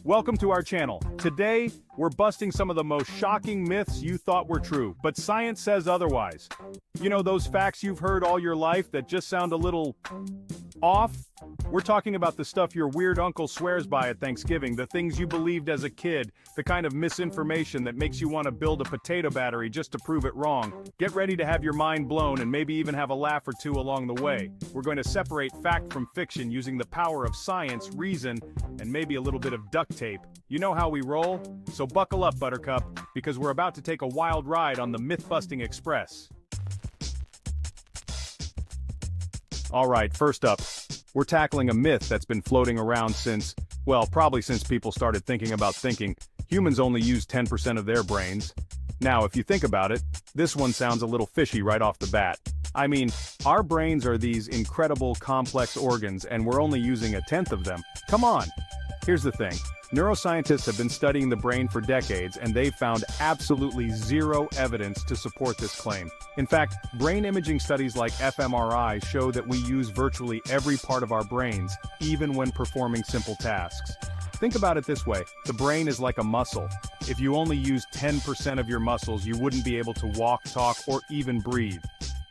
Welcome to our channel. Today, we're busting some of the most shocking myths you thought were true, but science says otherwise. You know those facts you've heard all your life that just sound a little off? We're talking about the stuff your weird uncle swears by at Thanksgiving, the things you believed as a kid, the kind of misinformation that makes you want to build a potato battery just to prove it wrong. Get ready to have your mind blown and maybe even have a laugh or two along the way. We're going to separate fact from fiction using the power of science, reason, and maybe a little bit of duct tape. You know how we roll? So buckle up, Buttercup, because we're about to take a wild ride on the Myth-Busting Express. Alright, first up, we're tackling a myth that's been floating around since, well, probably since people started thinking about thinking. Humans only use 10% of their brains. Now, if you think about it, this one sounds a little fishy right off the bat. I mean, our brains are these incredible, complex organs, and we're only using 1/10 of them. Come on! Here's the thing. Neuroscientists have been studying the brain for decades, and they've found absolutely zero evidence to support this claim. In fact, brain imaging studies like fMRI show that we use virtually every part of our brains, even when performing simple tasks. Think about it this way, the brain is like a muscle. If you only use 10% of your muscles, you wouldn't be able to walk, talk, or even breathe.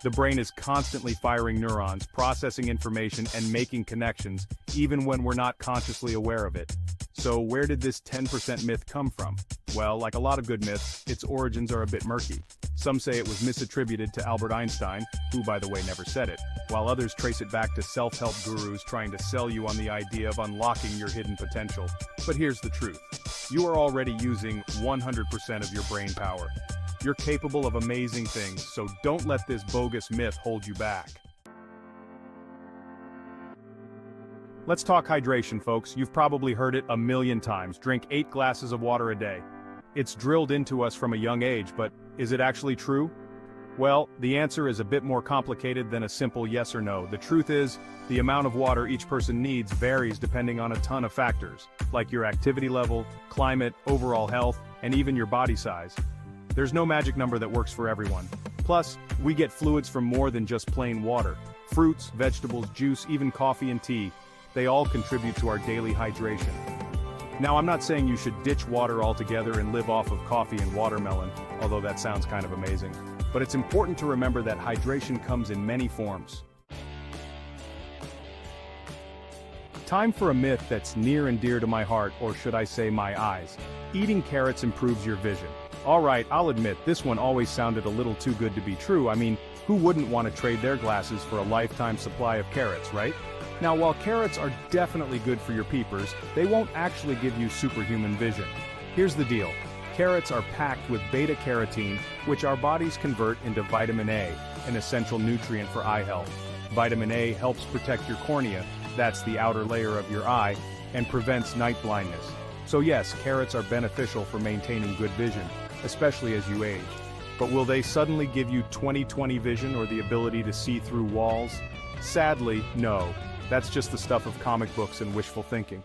The brain is constantly firing neurons, processing information, and making connections, even when we're not consciously aware of it. So where did this 10% myth come from? Well, like a lot of good myths, its origins are a bit murky. Some say it was misattributed to Albert Einstein, who by the way never said it, while others trace it back to self-help gurus trying to sell you on the idea of unlocking your hidden potential. But here's the truth. You are already using 100% of your brain power. You're capable of amazing things, so don't let this bogus myth hold you back. Let's talk hydration, folks. You've probably heard it a million times. Drink 8 glasses of water a day. It's drilled into us from a young age, but is it actually true? Well, the answer is a bit more complicated than a simple yes or no. The truth is, the amount of water each person needs varies depending on a ton of factors, like your activity level, climate, overall health, and even your body size. There's no magic number that works for everyone. Plus, we get fluids from more than just plain water. Fruits, vegetables, juice, even coffee and tea. They all contribute to our daily hydration. Now, I'm not saying you should ditch water altogether and live off of coffee and watermelon, although that sounds kind of amazing. But it's important to remember that hydration comes in many forms. Time for a myth that's near and dear to my heart, or should I say my eyes. Eating carrots improves your vision. Alright, I'll admit, this one always sounded a little too good to be true. I mean, who wouldn't want to trade their glasses for a lifetime supply of carrots, right? Now, while carrots are definitely good for your peepers, they won't actually give you superhuman vision. Here's the deal. Carrots are packed with beta-carotene, which our bodies convert into vitamin A, an essential nutrient for eye health. Vitamin A helps protect your cornea, that's the outer layer of your eye, and prevents night blindness. So yes, carrots are beneficial for maintaining good vision, especially as you age. But will they suddenly give you 20/20 vision or the ability to see through walls? Sadly, no. That's just the stuff of comic books and wishful thinking.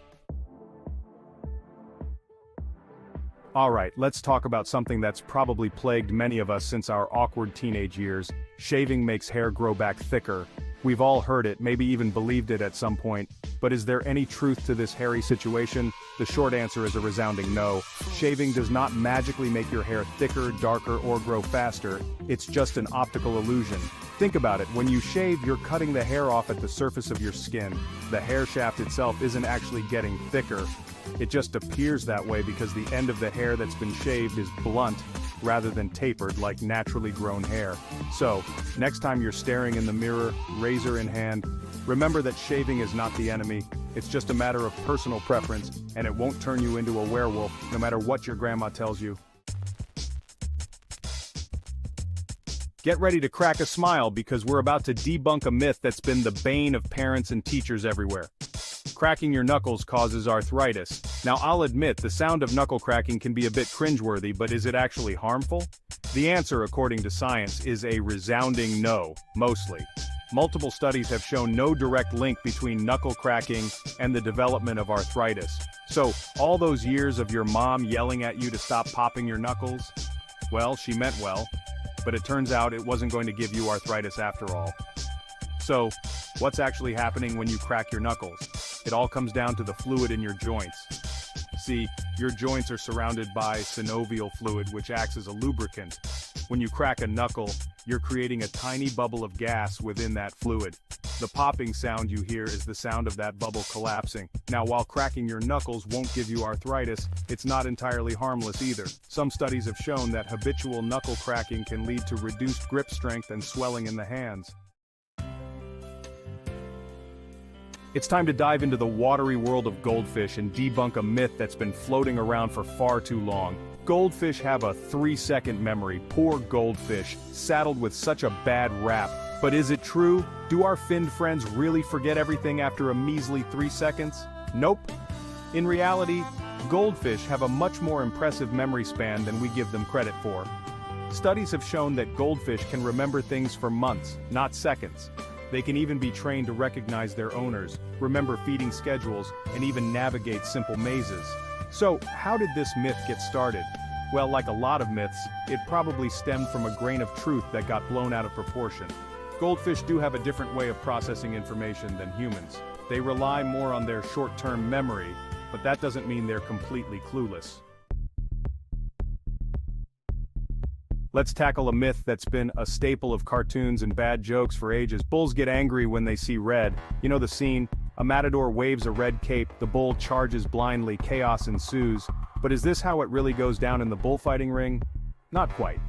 Alright, let's talk about something that's probably plagued many of us since our awkward teenage years. Shaving makes hair grow back thicker. We've all heard it, maybe even believed it at some point. But is there any truth to this hairy situation? The short answer is a resounding no. Shaving does not magically make your hair thicker, darker, or grow faster. It's just an optical illusion. Think about it, when you shave, you're cutting the hair off at the surface of your skin. The hair shaft itself isn't actually getting thicker. It just appears that way because the end of the hair that's been shaved is blunt, rather than tapered like naturally grown hair. So, next time you're staring in the mirror, razor in hand, remember that shaving is not the enemy. It's just a matter of personal preference, and it won't turn you into a werewolf, no matter what your grandma tells you. Get ready to crack a smile because we're about to debunk a myth that's been the bane of parents and teachers everywhere. Cracking your knuckles causes arthritis. Now I'll admit the sound of knuckle cracking can be a bit cringeworthy, but is it actually harmful? The answer, according to science, is a resounding no, mostly. Multiple studies have shown no direct link between knuckle cracking and the development of arthritis. So, all those years of your mom yelling at you to stop popping your knuckles? Well, she meant well. But it turns out it wasn't going to give you arthritis after all. So, what's actually happening when you crack your knuckles? It all comes down to the fluid in your joints. See, your joints are surrounded by synovial fluid, which acts as a lubricant. When you crack a knuckle, you're creating a tiny bubble of gas within that fluid. The popping sound you hear is the sound of that bubble collapsing. Now, while cracking your knuckles won't give you arthritis, it's not entirely harmless either. Some studies have shown that habitual knuckle cracking can lead to reduced grip strength and swelling in the hands. It's time to dive into the watery world of goldfish and debunk a myth that's been floating around for far too long. Goldfish have a 3-second memory. Poor goldfish, saddled with such a bad rap. But is it true? Do our finned friends really forget everything after a measly 3 seconds? Nope. In reality, goldfish have a much more impressive memory span than we give them credit for. Studies have shown that goldfish can remember things for months, not seconds. They can even be trained to recognize their owners, remember feeding schedules, and even navigate simple mazes. So, how did this myth get started? Well, like a lot of myths, it probably stemmed from a grain of truth that got blown out of proportion. Goldfish do have a different way of processing information than humans. They rely more on their short-term memory, but that doesn't mean they're completely clueless. Let's tackle a myth that's been a staple of cartoons and bad jokes for ages. Bulls get angry when they see red. You know the scene? A matador waves a red cape, the bull charges blindly, chaos ensues. But is this how it really goes down in the bullfighting ring? Not quite.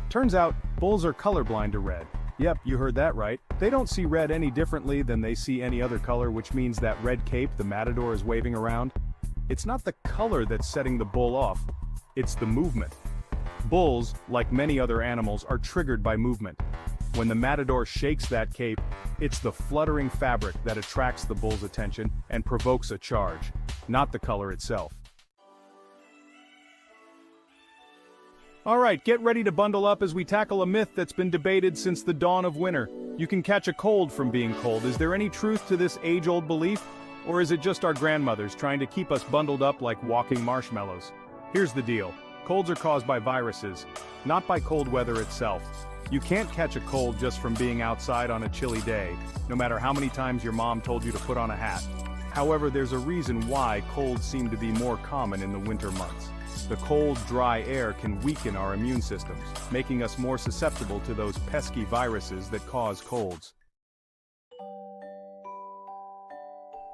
Turns out, bulls are colorblind to red. Yep, you heard that right. They don't see red any differently than they see any other color, which means that red cape the matador is waving around, it's not the color that's setting the bull off, it's the movement. Bulls, like many other animals, are triggered by movement. When the matador shakes that cape, it's the fluttering fabric that attracts the bull's attention and provokes a charge, not the color itself. Alright, get ready to bundle up as we tackle a myth that's been debated since the dawn of winter. You can catch a cold from being cold. Is there any truth to this age-old belief? Or is it just our grandmothers trying to keep us bundled up like walking marshmallows? Here's the deal. Colds are caused by viruses, not by cold weather itself. You can't catch a cold just from being outside on a chilly day, no matter how many times your mom told you to put on a hat. However, there's a reason why colds seem to be more common in the winter months. The cold, dry air can weaken our immune systems, making us more susceptible to those pesky viruses that cause colds.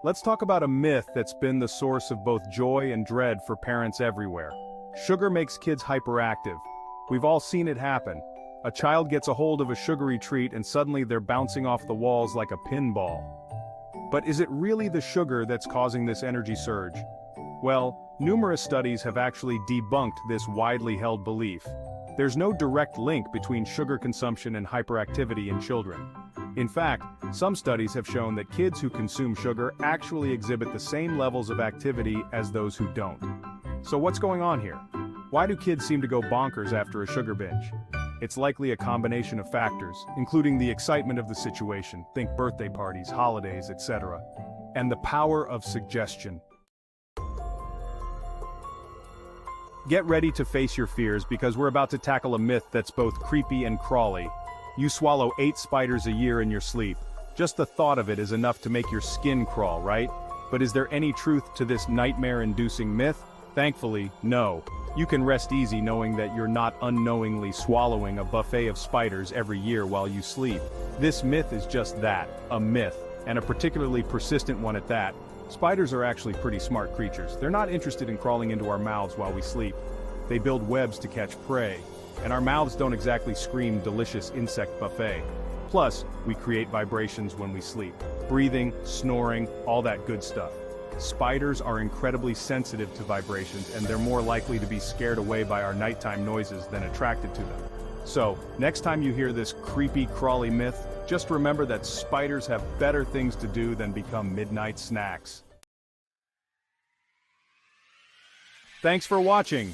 Let's talk about a myth that's been the source of both joy and dread for parents everywhere. Sugar makes kids hyperactive. We've all seen it happen. A child gets a hold of a sugary treat and suddenly they're bouncing off the walls like a pinball. But is it really the sugar that's causing this energy surge? Well, numerous studies have actually debunked this widely held belief. There's no direct link between sugar consumption and hyperactivity in children. In fact, some studies have shown that kids who consume sugar actually exhibit the same levels of activity as those who don't. So what's going on here? Why do kids seem to go bonkers after a sugar binge? It's likely a combination of factors, including the excitement of the situation, think birthday parties, holidays, etc., and the power of suggestion. Get ready to face your fears because we're about to tackle a myth that's both creepy and crawly. You swallow 8 spiders a year in your sleep. Just the thought of it is enough to make your skin crawl, right? But is there any truth to this nightmare-inducing myth? Thankfully, no. You can rest easy knowing that you're not unknowingly swallowing a buffet of spiders every year while you sleep. This myth is just that, a myth, and a particularly persistent one at that. Spiders are actually pretty smart creatures. They're not interested in crawling into our mouths while we sleep. They build webs to catch prey, and our mouths don't exactly scream delicious insect buffet. Plus, we create vibrations when we sleep. Breathing, snoring, all that good stuff. Spiders are incredibly sensitive to vibrations and they're more likely to be scared away by our nighttime noises than attracted to them. So, next time you hear this creepy, crawly myth, just remember that spiders have better things to do than become midnight snacks. Thanks for watching.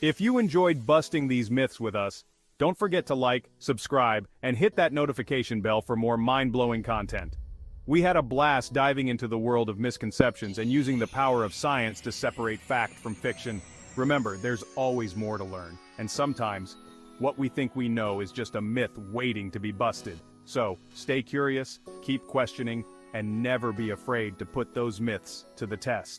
If you enjoyed busting these myths with us, don't forget to like, subscribe, and hit that notification bell for more mind-blowing content. We had a blast diving into the world of misconceptions and using the power of science to separate fact from fiction. Remember, there's always more to learn, and sometimes, what we think we know is just a myth waiting to be busted. So, stay curious, keep questioning, and never be afraid to put those myths to the test.